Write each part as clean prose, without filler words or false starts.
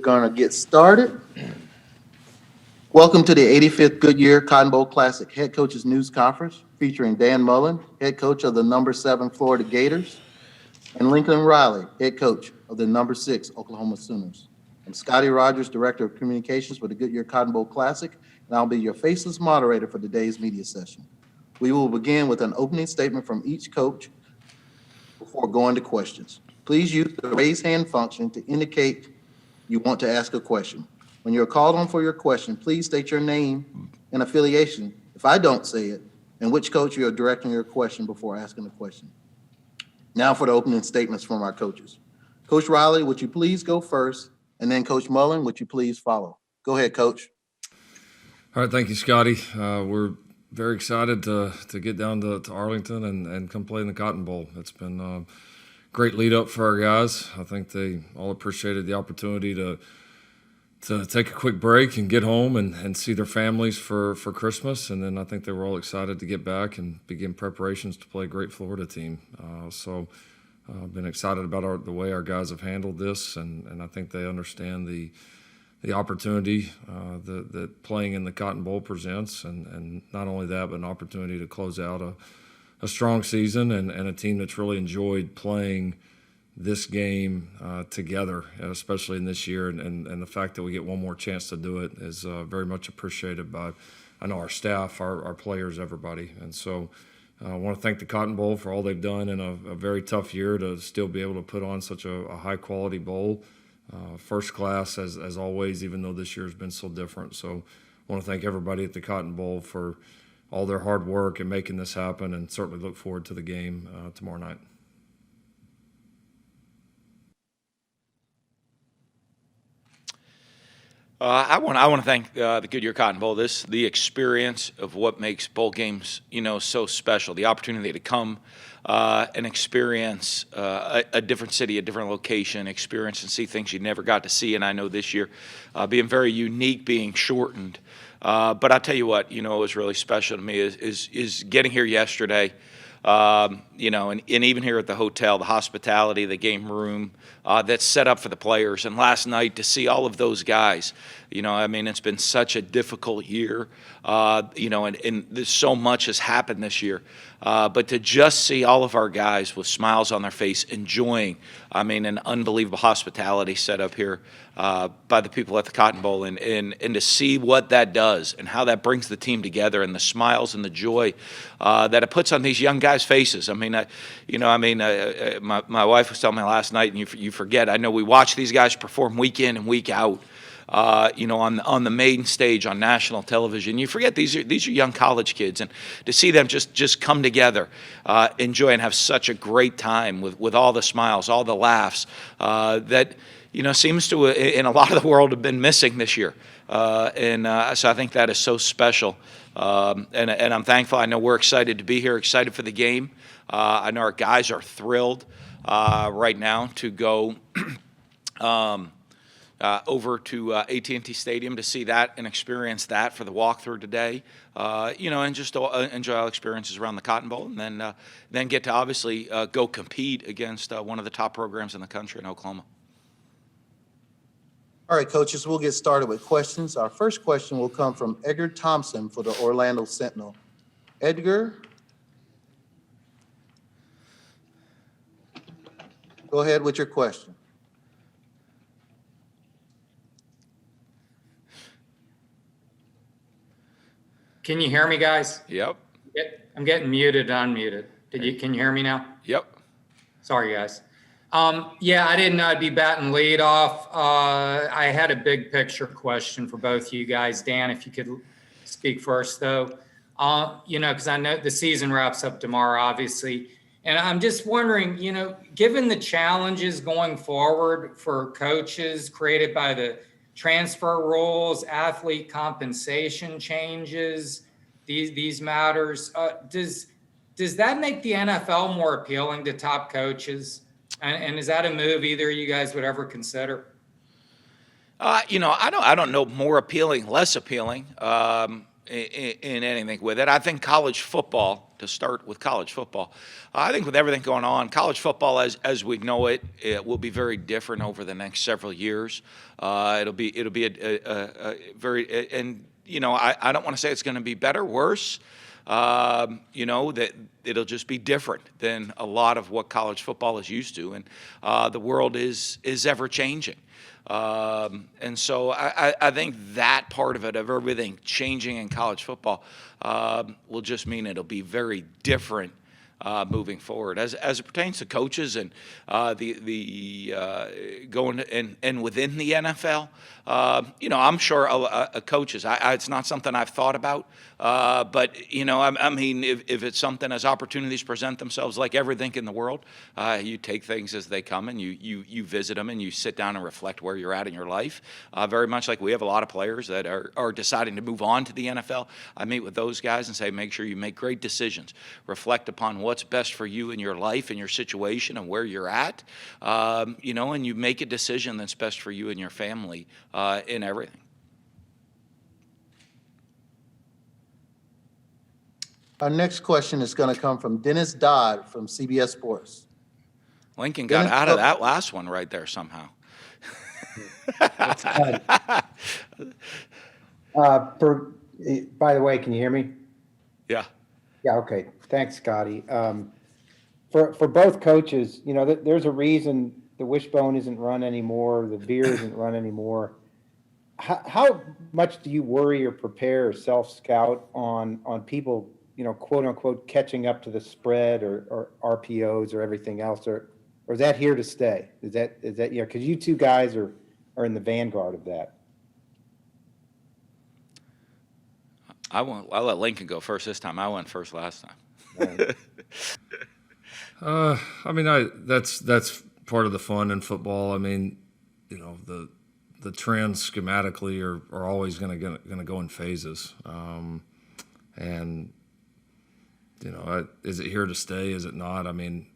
going to get started. Welcome to the 85th Goodyear Cotton Bowl Classic Head Coaches News Conference featuring Dan Mullen, head coach of the number 7 Florida Gators, and Lincoln Riley, head coach of the number 6 Oklahoma Sooners. I'm Scotty Rogers, Director of Communications for the Goodyear Cotton Bowl Classic, and I'll be your faceless moderator for today's media session. We will begin with an opening statement from each coach before going to questions. Please use the raise hand function to indicate you want to ask a question. When you're called on for your question, please state your name and affiliation, if I don't say it, and which coach you are directing your question before asking the question. Now for the opening statements from our coaches. Coach Riley, would you please go first? And then Coach Mullen, would you please follow? Go ahead, Coach. All right, thank you, Scotty. We're very excited to get down to Arlington and come play in the Cotton Bowl. It's been a great lead up for our guys. I think they all appreciated the opportunity to take a quick break and get home and see their families for Christmas. And then I think they were all excited to get back and begin preparations to play a great Florida team. So I've been excited about the way our guys have handled this, and I think they understand the opportunity that playing in the Cotton Bowl presents, and not only that, but an opportunity to close out a strong season and a team that's really enjoyed playing this game together, especially in this year, and the fact that we get one more chance to do it is very much appreciated by, I know, our staff, our players, everybody. And so I want to thank the Cotton Bowl for all they've done in a very tough year to still be able to put on such a high-quality bowl. First class, as always, even though this year has been so different. So I want to thank everybody at the Cotton Bowl for all their hard work and making this happen, and certainly look forward to the game tomorrow night. I want to thank the Goodyear Cotton Bowl. The experience of what makes bowl games, so special. The opportunity to come and experience a different city, a different location, experience and see things you never got to see. And I know this year, being very unique, being shortened. But I'll tell you what, what was really special to me is getting here yesterday. And even here at the hotel, the hospitality, the game room that's set up for the players. And last night to see all of those guys, it's been such a difficult year, and there's so much has happened this year. But to just see all of our guys with smiles on their face, enjoying, an unbelievable hospitality set up here by the people at the Cotton Bowl, and to see what that does and how that brings the team together, and the smiles and the joy that it puts on these young guys' faces. My wife was telling me last night, and you forget, I know we watch these guys perform week in and week out. On the main stage on national television, you forget these are young college kids, and to see them just come together, enjoy and have such a great time with all the smiles, all the laughs that seems to in a lot of the world have been missing this year, so I think that is so special, and I'm thankful. I know we're excited to be here, excited for the game. I know our guys are thrilled right now to go. Over to AT&T Stadium to see that and experience that for the walkthrough today, and just to enjoy all experiences around the Cotton Bowl, and then get to obviously go compete against one of the top programs in the country in Oklahoma. All right, coaches, we'll get started with questions. Our first question will come from Edgar Thompson for the Orlando Sentinel. Edgar, go ahead with your question. Can you hear me, guys? Yep. I'm getting muted, unmuted. Can you hear me now? Yep. Sorry, guys. Yeah, I didn't know I'd be batting lead off. I had a big picture question for both you guys. Dan, if you could speak first, though. Because I know the season wraps up tomorrow, obviously. And I'm just wondering, given the challenges going forward for coaches created by the transfer rules, athlete compensation changes, these matters, does that make the NFL more appealing to top coaches? And is that a move either of you guys would ever consider? I don't know more appealing, less appealing. in anything with it. I think college football, to start with college football, I think with everything going on, college football as we know it, it will be very different over the next several years. It'll be a very, and I don't want to say it's going to be better, worse. That it'll just be different than a lot of what college football is used to, and the world is ever changing. And so I think that part of it, of everything changing in college football, will just mean it'll be very different moving forward as it pertains to coaches and the going and within the NFL. I'm sure coaches. It's not something I've thought about, but I mean, if it's something as opportunities present themselves, like everything in the world, you take things as they come and you visit them and you sit down and reflect where you're at in your life. Very much like we have a lot of players that are deciding to move on to the NFL. I meet with those guys and say, make sure you make great decisions, reflect upon what's best for you in your life and your situation and where you're at, and you make a decision that's best for you and your family in everything. Our next question is going to come from Dennis Dodd from CBS Sports. Lincoln got out of that last one right there somehow. By the way, can you hear me? Yeah. Yeah, okay. Thanks, Scotty. For both coaches, there's a reason the wishbone isn't run anymore, the veer isn't run anymore. How much do you worry or prepare or self-scout on people, quote unquote, catching up to the spread or RPOs or everything else, or is that here to stay? Is that because you two guys are in the vanguard of that? I'll let Lincoln go first this time. I went first last time. Right. I mean, that's part of the fun in football. I mean, the trends schematically are always going to go in phases, and is it here to stay? Is it not? I mean,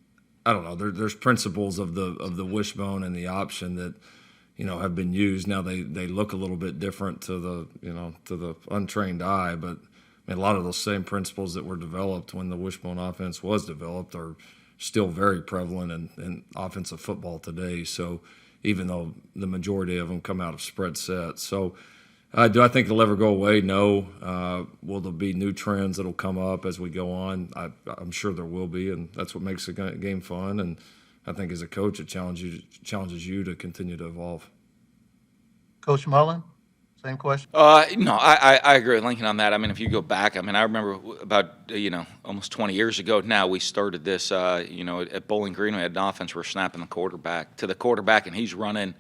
I don't know. There's principles of the wishbone and the option that have been used. Now they look a little bit different to the untrained eye, but I mean, a lot of those same principles that were developed when the wishbone offense was developed are still very prevalent in offensive football today. So even though the majority of them come out of spread sets. So do I think it'll ever go away? No. Will there be new trends that'll come up as we go on? I'm sure there will be, and that's what makes the game fun. And I think as a coach, it challenges you to continue to evolve. Coach Mullen, same question. No, I agree with Lincoln on that. I mean, if you go back, I mean, I remember about almost 20 years ago now, we started this. At Bowling Green, we had an offense where we're snapping the quarterback, and he's running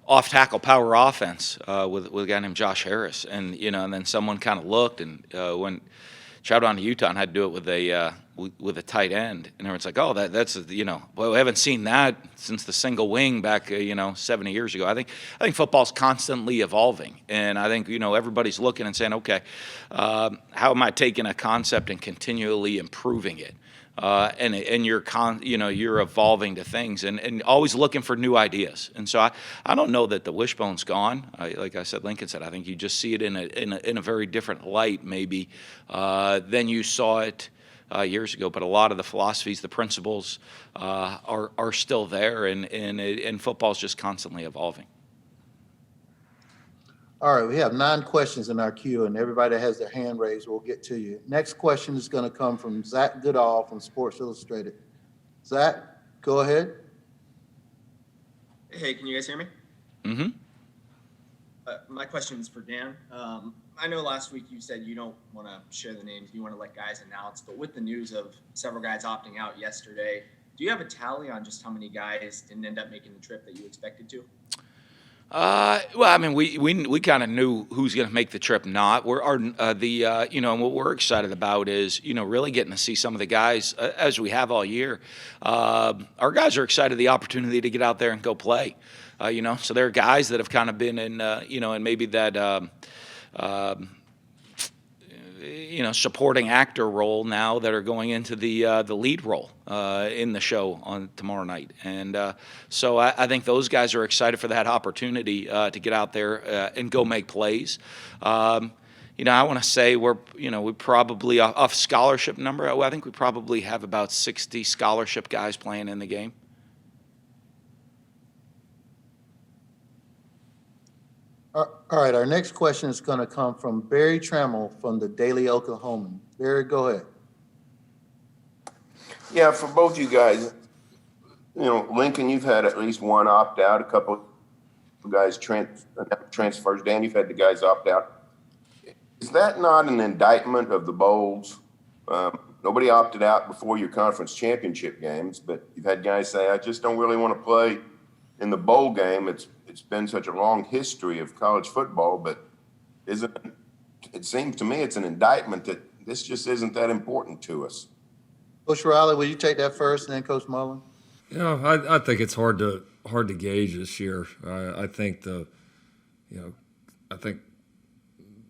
off tackle power offense with a guy named Josh Harris, and and then someone kind of looked and when traveled on to Utah and had to do it with a tight end, and everyone's like, oh, that's well, we haven't seen that since the single wing back 70 years ago. I think football's constantly evolving, and I think everybody's looking and saying, okay, how am I taking a concept and continually improving it? And you're evolving to things and always looking for new ideas. And so I don't know that the wishbone's gone. Like I said, Lincoln said, I think you just see it in a very different light maybe than you saw it years ago. But a lot of the philosophies, the principles are still there, and football's just constantly evolving. All right, we have 9 questions in our queue, and everybody that has their hand raised, we'll get to you. Next question is going to come from Zach Goodall from Sports Illustrated. Zach, go ahead. Hey, can you guys hear me? Mm-hmm. My question is for Dan. I know last week you said you don't want to share the names, you want to let guys announce, but with the news of several guys opting out yesterday, do you have a tally on just how many guys didn't end up making the trip that you expected to? Well, I mean, we kind of knew who's going to make the trip. Not and what we're excited about is really getting to see some of the guys as we have all year. Our guys are excited the opportunity to get out there and go play. So there are guys that have kind of been in and maybe that supporting actor role now that are going into the lead role in the show on tomorrow night. And so I think those guys are excited for that opportunity to get out there and go make plays. I want to say we probably off scholarship number. I think we probably have about 60 scholarship guys playing in the game. All right, our next question is going to come from Barry Trammell from the Daily Oklahoman. Barry, go ahead. Yeah, for both you guys, Lincoln, you've had at least one opt out, a couple of guys transfers. Dan, you've had the guys opt out. Is that not an indictment of the bowls? Nobody opted out before your conference championship games, but you've had guys say, I just don't really want to play in the bowl game. It's been such a long history of college football, but it seems to me it's an indictment that this just isn't that important to us. Coach Riley, will you take that first, and then Coach Mullen? I think it's hard to gauge this year. I think I think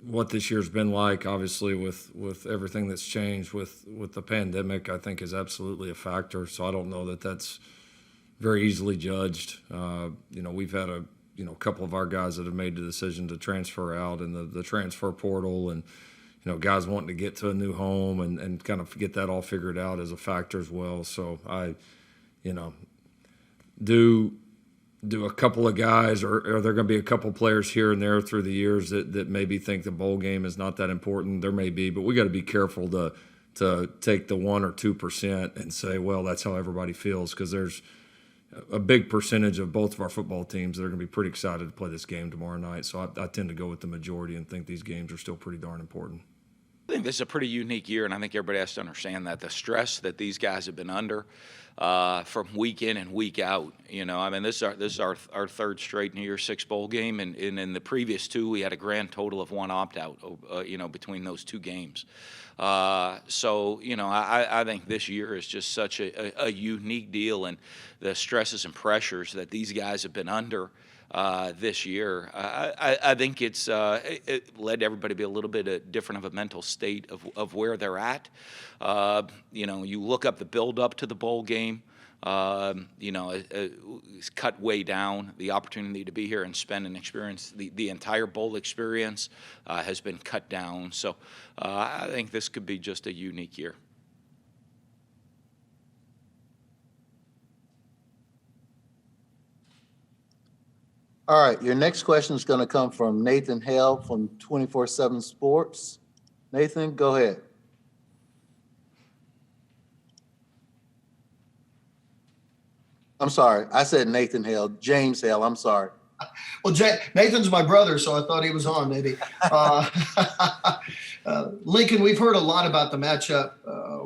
what this year's been like, obviously with everything that's changed with the pandemic, I think is absolutely a factor. So I don't know that that's very easily judged. We've had a couple of our guys that have made the decision to transfer out in the transfer portal, and guys wanting to get to a new home and kind of get that all figured out as a factor as well. So do a couple of guys, or are there going to be a couple players here and there through the years that maybe think the bowl game is not that important? There may be, but we got to be careful to take the 1 or 2% and say, well, that's how everybody feels, because there's a big percentage of both of our football teams that are going to be pretty excited to play this game tomorrow night. So I tend to go with the majority and think these games are still pretty darn important. I think this is a pretty unique year, and I think everybody has to understand that the stress that these guys have been under from week in and week out. This is our third straight New Year's Six bowl game, and in the previous two, we had a grand total of one opt-out. Between those two games. I think this year is just such a unique deal, and the stresses and pressures that these guys have been under this year, I think it led everybody to be a little bit different of a mental state of where they're at. You look up the build up to the bowl game. It's cut way down. The opportunity to be here and spend and experience the entire bowl experience has been cut down. So I think this could be just a unique year. All right, your next question is going to come from Nathan Hale from 24/7 Sports. Nathan, go ahead. I'm sorry, I said Nathan Hale, James Hale, I'm sorry. Well, Nathan's my brother, so I thought he was on maybe. Lincoln, we've heard a lot about the matchup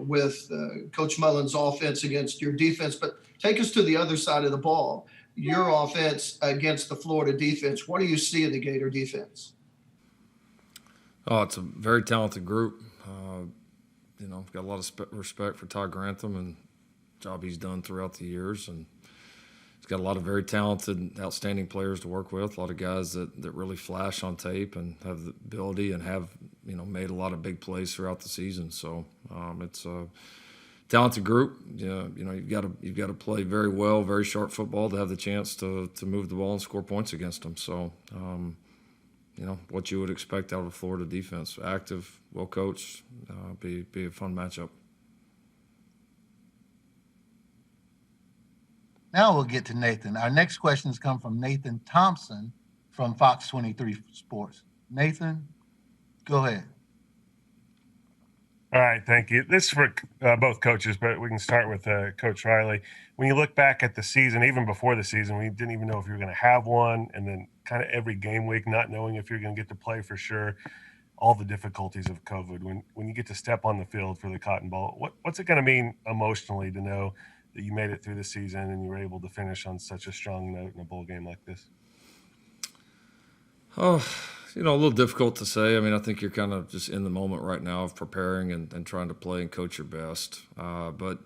with Coach Mullen's offense against your defense, but take us to the other side of the ball. Your offense against the Florida defense. What do you see in the Gator defense? Oh, it's a very talented group. Got a lot of respect for Todd Grantham and the job he's done throughout the years, and he's got a lot of very talented, outstanding players to work with. A lot of guys that really flash on tape and have the ability and have made a lot of big plays throughout the season. So it's a talented group. You've got to play very well, very sharp football to have the chance to move the ball and score points against them. So what you would expect out of a Florida defense: active, well coached, be a fun matchup. Now we'll get to Nathan. Our next questions come from Nathan Thompson from Fox 23 Sports. Nathan, go ahead. All right, thank you. This is for both coaches, but we can start with Coach Riley. When you look back at the season, even before the season, we didn't even know if you were going to have one, and then kind of every game week not knowing if you're going to get to play for sure, all the difficulties of COVID. When you get to step on the field for the Cotton Bowl, what's it going to mean emotionally to know that you made it through the season and you were able to finish on such a strong note in a bowl game like this? Oh, a little difficult to say. I think you're kind of just in the moment right now of preparing and trying to play and coach your best. But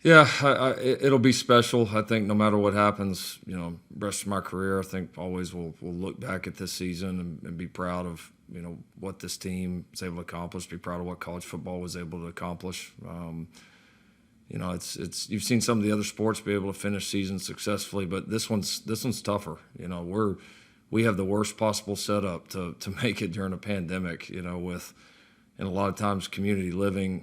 yeah, it'll be special. I think no matter what happens, rest of my career, I think always we'll look back at this season and be proud of, what this team was able to accomplish, be proud of what college football was able to accomplish. It's you've seen some of the other sports be able to finish seasons successfully, but this one's tougher. we have the worst possible setup to make it during a pandemic, and a lot of times community living,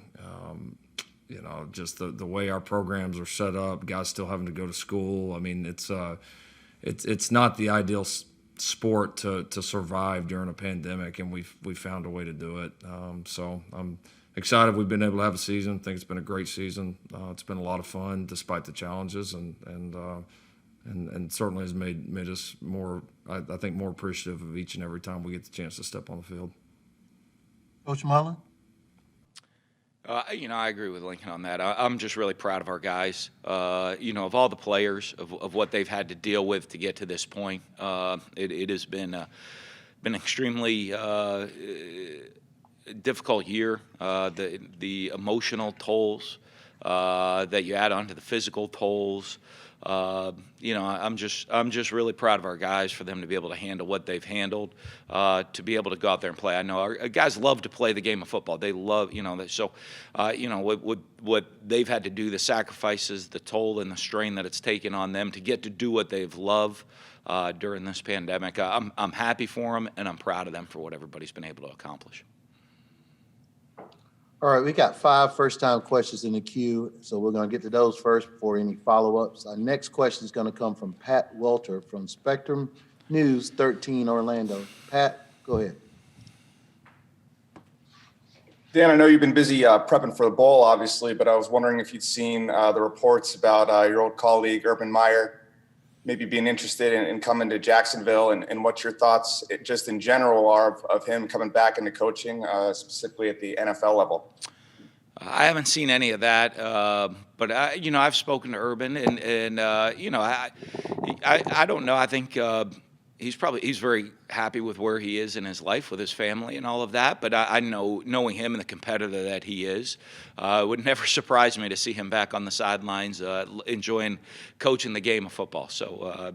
just the way our programs are set up, guys still having to go to school. I mean, it's not the ideal sport to survive during a pandemic, and we've found a way to do it. So I'm excited we've been able to have a season. I think it's been a great season. It's been a lot of fun despite the challenges, and certainly has made us more, I think, more appreciative of each and every time we get the chance to step on the field. Coach Mullen? I agree with Lincoln on that. I'm just really proud of our guys. Of all the players, of what they've had to deal with to get to this point. It has been extremely difficult year. The emotional tolls that you add on to the physical tolls. I'm just really proud of our guys for them to be able to handle what they've handled, to be able to go out there and play. I know our guys love to play the game of football. They love, what they've had to do, the sacrifices, the toll and the strain that it's taken on them to get to do what they've loved during this pandemic. I'm happy for them, and I'm proud of them for what everybody's been able to accomplish. All right, we got 5 first-time questions in the queue, so we're going to get to those first before any follow-ups. Our next question is going to come from Pat Welter from Spectrum News 13 Orlando. Pat, go ahead. Dan, I know you've been busy prepping for the bowl, obviously, but I was wondering if you'd seen the reports about your old colleague, Urban Meyer, maybe being interested in coming to Jacksonville, and what your thoughts just in general are of him coming back into coaching, specifically at the NFL level. I haven't seen any of that, but I've spoken to Urban, and I don't know. I think he's very happy with where he is in his life with his family and all of that. But I know, knowing him and the competitor that he is, it would never surprise me to see him back on the sidelines, enjoying coaching the game of football. So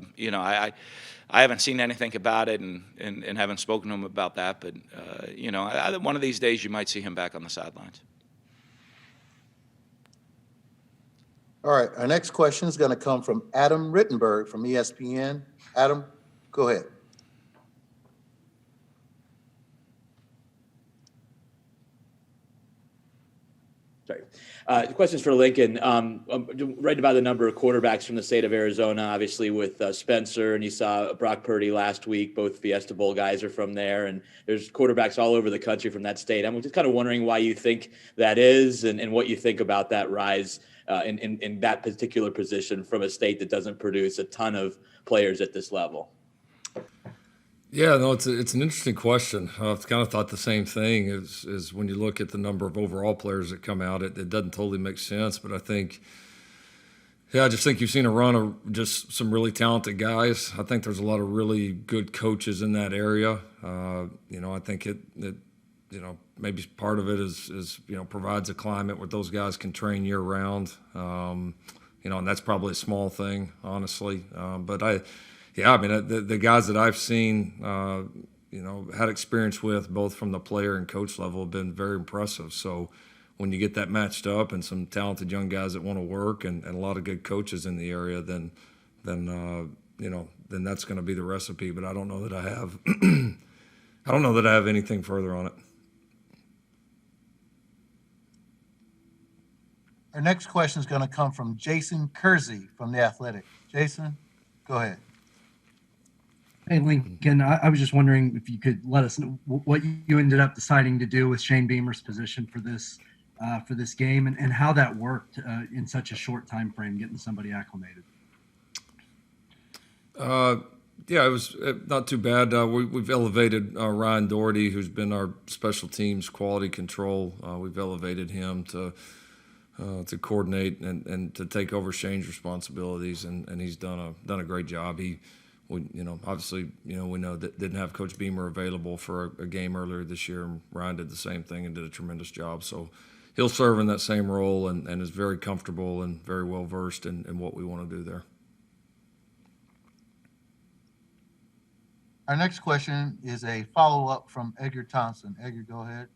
I haven't seen anything about it, and haven't spoken to him about that. But one of these days you might see him back on the sidelines. All right, our next question is going to come from Adam Rittenberg from ESPN. Adam, go ahead. Sorry. The question's for Lincoln. I'm writing about the number of quarterbacks from the state of Arizona, obviously with Spencer, and you saw Brock Purdy last week. Both Fiesta Bowl guys are from there, and there's quarterbacks all over the country from that state. I'm just kind of wondering why you think that is, and what you think about that rise in that particular position from a state that doesn't produce a ton of players at this level. Yeah, no, it's an interesting question. I've kind of thought the same thing. Is when you look at the number of overall players that come out, it doesn't totally make sense. But I think, I just think you've seen a run of just some really talented guys. I think there's a lot of really good coaches in that area. I think it maybe part of it is provides a climate where those guys can train year round. And that's probably a small thing, honestly. But the guys that I've seen, had experience with, both from the player and coach level, have been very impressive. So when you get that matched up and some talented young guys that want to work and a lot of good coaches in the area, then that's going to be the recipe. But I don't know that I have, anything further on it. Our next question is going to come from Jason Kersey from The Athletic. Jason, go ahead. Hey, Lincoln, I was just wondering if you could let us know what you ended up deciding to do with Shane Beamer's position for this game, and how that worked in such a short time frame, getting somebody acclimated. It was not too bad. We've elevated Ryan Doherty, who's been our special teams quality control. We've elevated him to coordinate and to take over Shane's responsibilities, and he's done a great job. We know that didn't have Coach Beamer available for a game earlier this year, and Ryan did the same thing and did a tremendous job. So he'll serve in that same role and is very comfortable and very well versed in what we want to do there. Our next question is a follow-up from Edgar Thompson. Edgar, go ahead.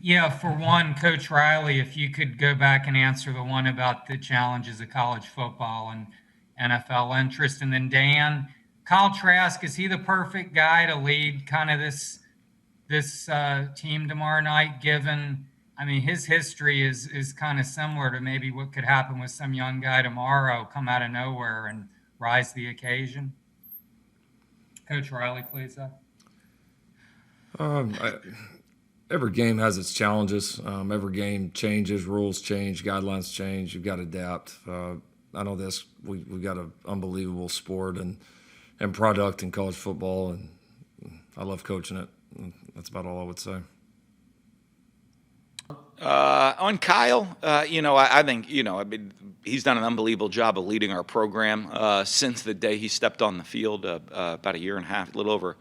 Yeah, for one, Coach Riley, if you could go back and answer the one about the challenges of college football and NFL interest. And then Dan, Kyle Trask, is he the perfect guy to lead kind of this team tomorrow night? Given, I mean, his history is kind of similar to maybe what could happen with some young guy tomorrow, come out of nowhere and rise to the occasion. Coach Riley, please. Every game has its challenges. Every game changes, rules change, guidelines change. You've got to adapt. I know this. We've got an unbelievable sport and product in college football, and I love coaching it. That's about all I would say. On Kyle, I think, I mean, he's done an unbelievable job of leading our program since the day he stepped on the field about a year and a half, a little over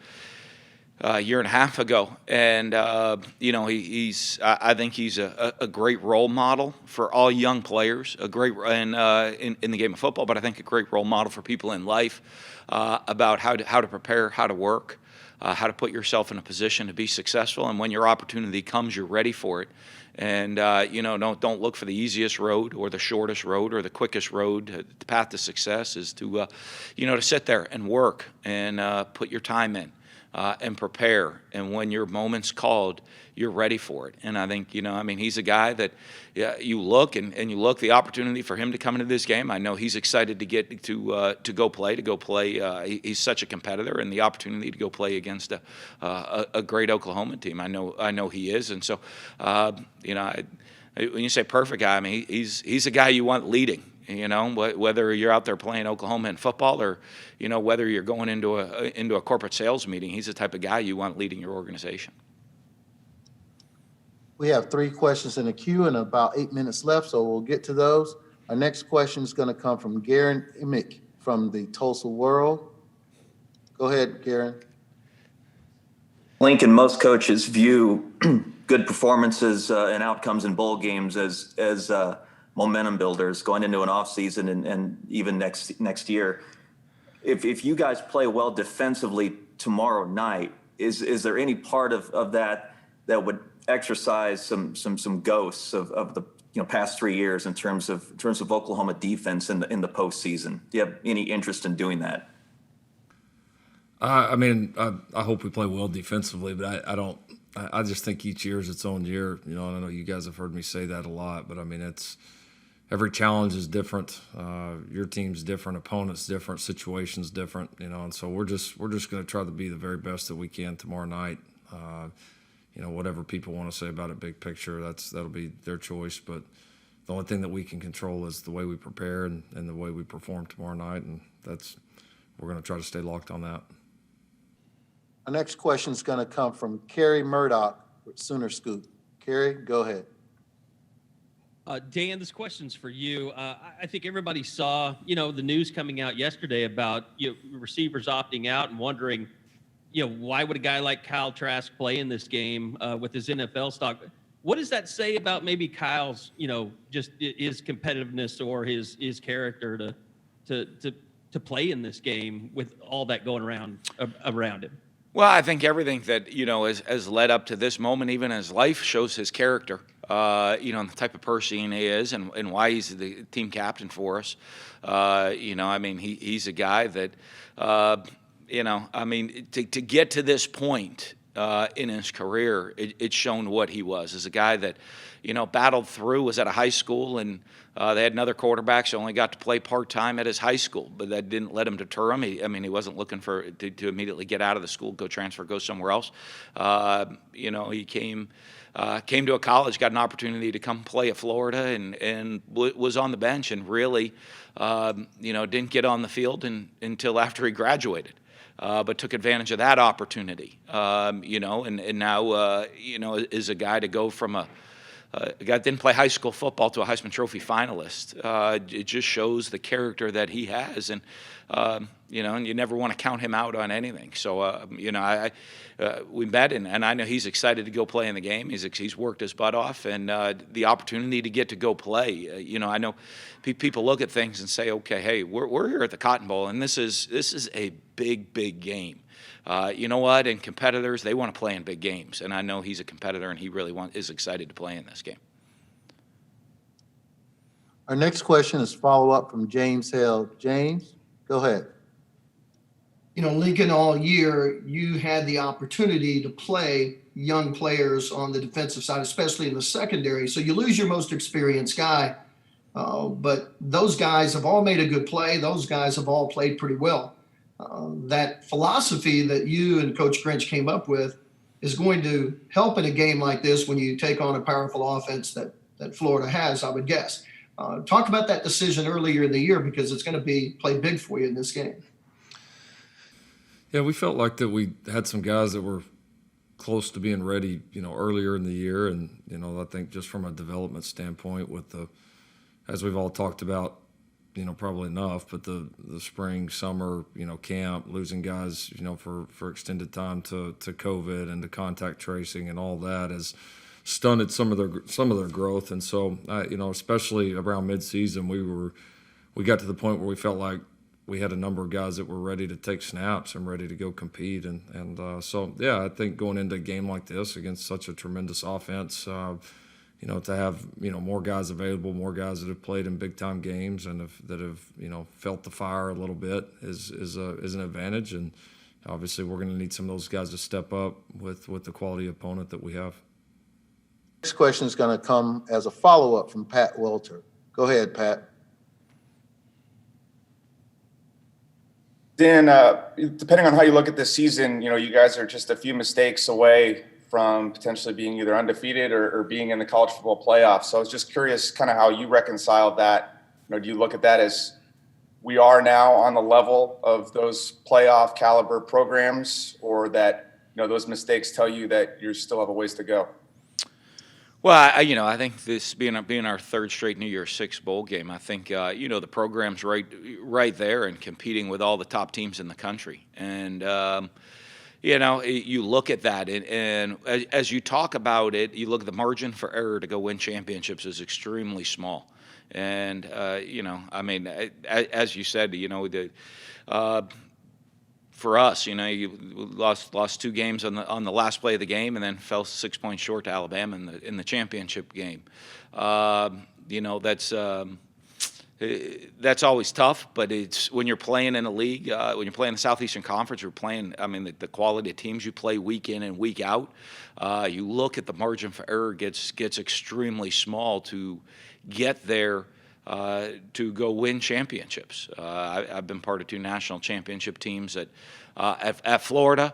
a year and a half ago. And, I think he's a great role model for all young players, in the game of football, but I think a great role model for people in life about how to prepare, how to work, how to put yourself in a position to be successful. And when your opportunity comes, you're ready for it. And, don't look for the easiest road or the shortest road or the quickest road. The path to success is to sit there and work and put your time in. And prepare, and when your moment's called, you're ready for it. And I think, he's a guy that you look and you look the opportunity for him to come into this game. I know he's excited to get to go play. He's such a competitor, and the opportunity to go play against a great Oklahoma team. I know he is, and so when you say perfect guy, I mean he's a guy you want leading. Whether you're out there playing Oklahoma in football or, whether you're going into a corporate sales meeting, he's the type of guy you want leading your organization. We have 3 questions in the queue and about 8 minutes left, so we'll get to those. Our next question is going to come from Garen Emick from the Tulsa World. Go ahead, Garen. Lincoln, most coaches view good performances and outcomes in bowl games as momentum builders going into an off season and even next year. If you guys play well defensively tomorrow night, is there any part of that would exercise some ghosts of the past 3 years in terms of Oklahoma defense in the postseason? Do you have any interest in doing that? I hope we play well defensively, but I don't. I just think each year is its own year. I know you guys have heard me say that a lot, but I mean every challenge is different. Your team's different, opponent's different, situation's different. And so we're just going to try to be the very best that we can tomorrow night. Whatever people want to say about it, big picture, that'll be their choice. But the only thing that we can control is the way we prepare and the way we perform tomorrow night, and we're going to try to stay locked on that. Our next question is going to come from Kerry Murdoch with Sooner Scoop. Kerry, go ahead. Dan, this question's for you. I think everybody saw, the news coming out yesterday about receivers opting out and wondering, why would a guy like Kyle Trask play in this game with his NFL stock? What does that say about maybe Kyle's, just his competitiveness or his character to play in this game with all that going around him? Well, I think everything that, has led up to this moment, even in his life, shows his character, and the type of person he is and why he's the team captain for us. He's a guy that, to get to this point in his career, it's shown what he was as a guy that, battled through, was at a high school, and they had another quarterback, so only got to play part-time at his high school, but that didn't let him deter him. He wasn't looking to immediately get out of the school, go transfer, go somewhere else. He came to a college, got an opportunity to come play at Florida, and was on the bench, and really, didn't get on the field until after he graduated. But took advantage of that opportunity, and now, is a guy to go from a guy that didn't play high school football to a Heisman Trophy finalist. It just shows the character that he has, and and you never want to count him out on anything. So, we met, and I know he's excited to go play in the game. He's worked his butt off, and the opportunity to get to go play. I know people look at things and say, okay, hey, we're here at the Cotton Bowl, and this is a big game. You know what? And competitors, they want to play in big games, and I know he's a competitor, and he really is excited to play in this game. Our next question is follow-up from James Hale. James, go ahead. Lincoln, all year, you had the opportunity to play young players on the defensive side, especially in the secondary. So you lose your most experienced guy, but those guys have all made a good play. Those guys have all played pretty well. That philosophy that you and Coach Grinch came up with is going to help in a game like this when you take on a powerful offense that Florida has, I would guess. Talk about that decision earlier in the year, because it's going to play big for you in this game. Yeah, we felt like that we had some guys that were close to being ready, earlier in the year. And, I think just from a development standpoint with as we've all talked about, probably enough, but the spring, summer, camp, losing guys, for extended time to COVID and to contact tracing and all that has stunted some of their growth. And so, especially around midseason, we got to the point where we felt like we had a number of guys that were ready to take snaps and ready to go compete. And so, yeah, I think going into a game like this against such a tremendous offense, to have, more guys available, more guys that have played in big time games and that have, felt the fire a little bit is an advantage. And obviously we're going to need some of those guys to step up with the quality opponent that we have. Next question is going to come as a follow-up from Pat Welter. Go ahead, Pat. Dan, depending on how you look at this season, you guys are just a few mistakes away from potentially being either undefeated or being in the college football playoffs. So I was just curious kind of how you reconcile that. Do you look at that as we are now on the level of those playoff caliber programs, or that, those mistakes tell you that you still have a ways to go? Well, I think this being our third straight New Year's Six bowl game, I think the program's right there and competing with all the top teams in the country. And you look at that, and as you talk about it, you look at the margin for error to go win championships is extremely small. And as you said, for us, you lost two games on the last play of the game, and then fell 6 points short to Alabama in the championship game. That's always tough, but it's when you're playing in a league, when you're playing the Southeastern Conference, you're playing. The quality of teams you play week in and week out. You look at the margin for error gets extremely small to get there. To go win championships. I've been part of two national championship teams at Florida.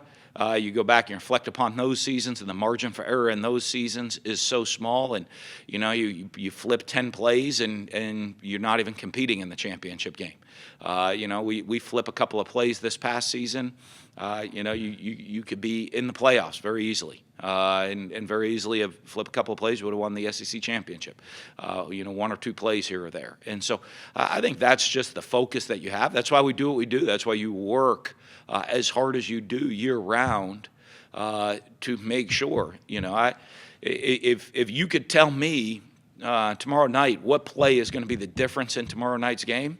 You go back and reflect upon those seasons, and the margin for error in those seasons is so small. And you flip 10 plays, and you're not even competing in the championship game. We flip a couple of plays this past season. You could be in the playoffs very easily. And very easily have flipped a couple of plays, would have won the SEC championship. One or two plays here or there. And so I think that's just the focus that you have. That's why we do what we do. That's why you work as hard as you do year round to make sure. If you could tell me tomorrow night what play is going to be the difference in tomorrow night's game,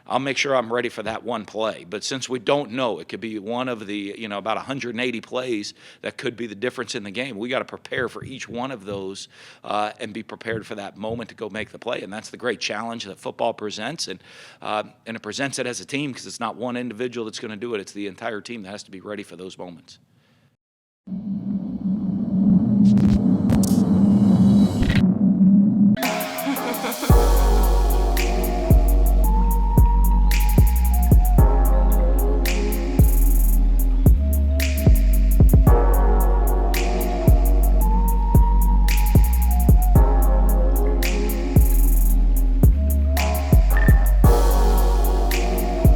I'll make sure I'm ready for that one play. But since we don't know, it could be one of the, about 180 plays that could be the difference in the game. We got to prepare for each one of those and be prepared for that moment to go make the play. And that's the great challenge that football presents. And it presents it as a team, because it's not one individual that's going to do it. It's the entire team that has to be ready for those moments.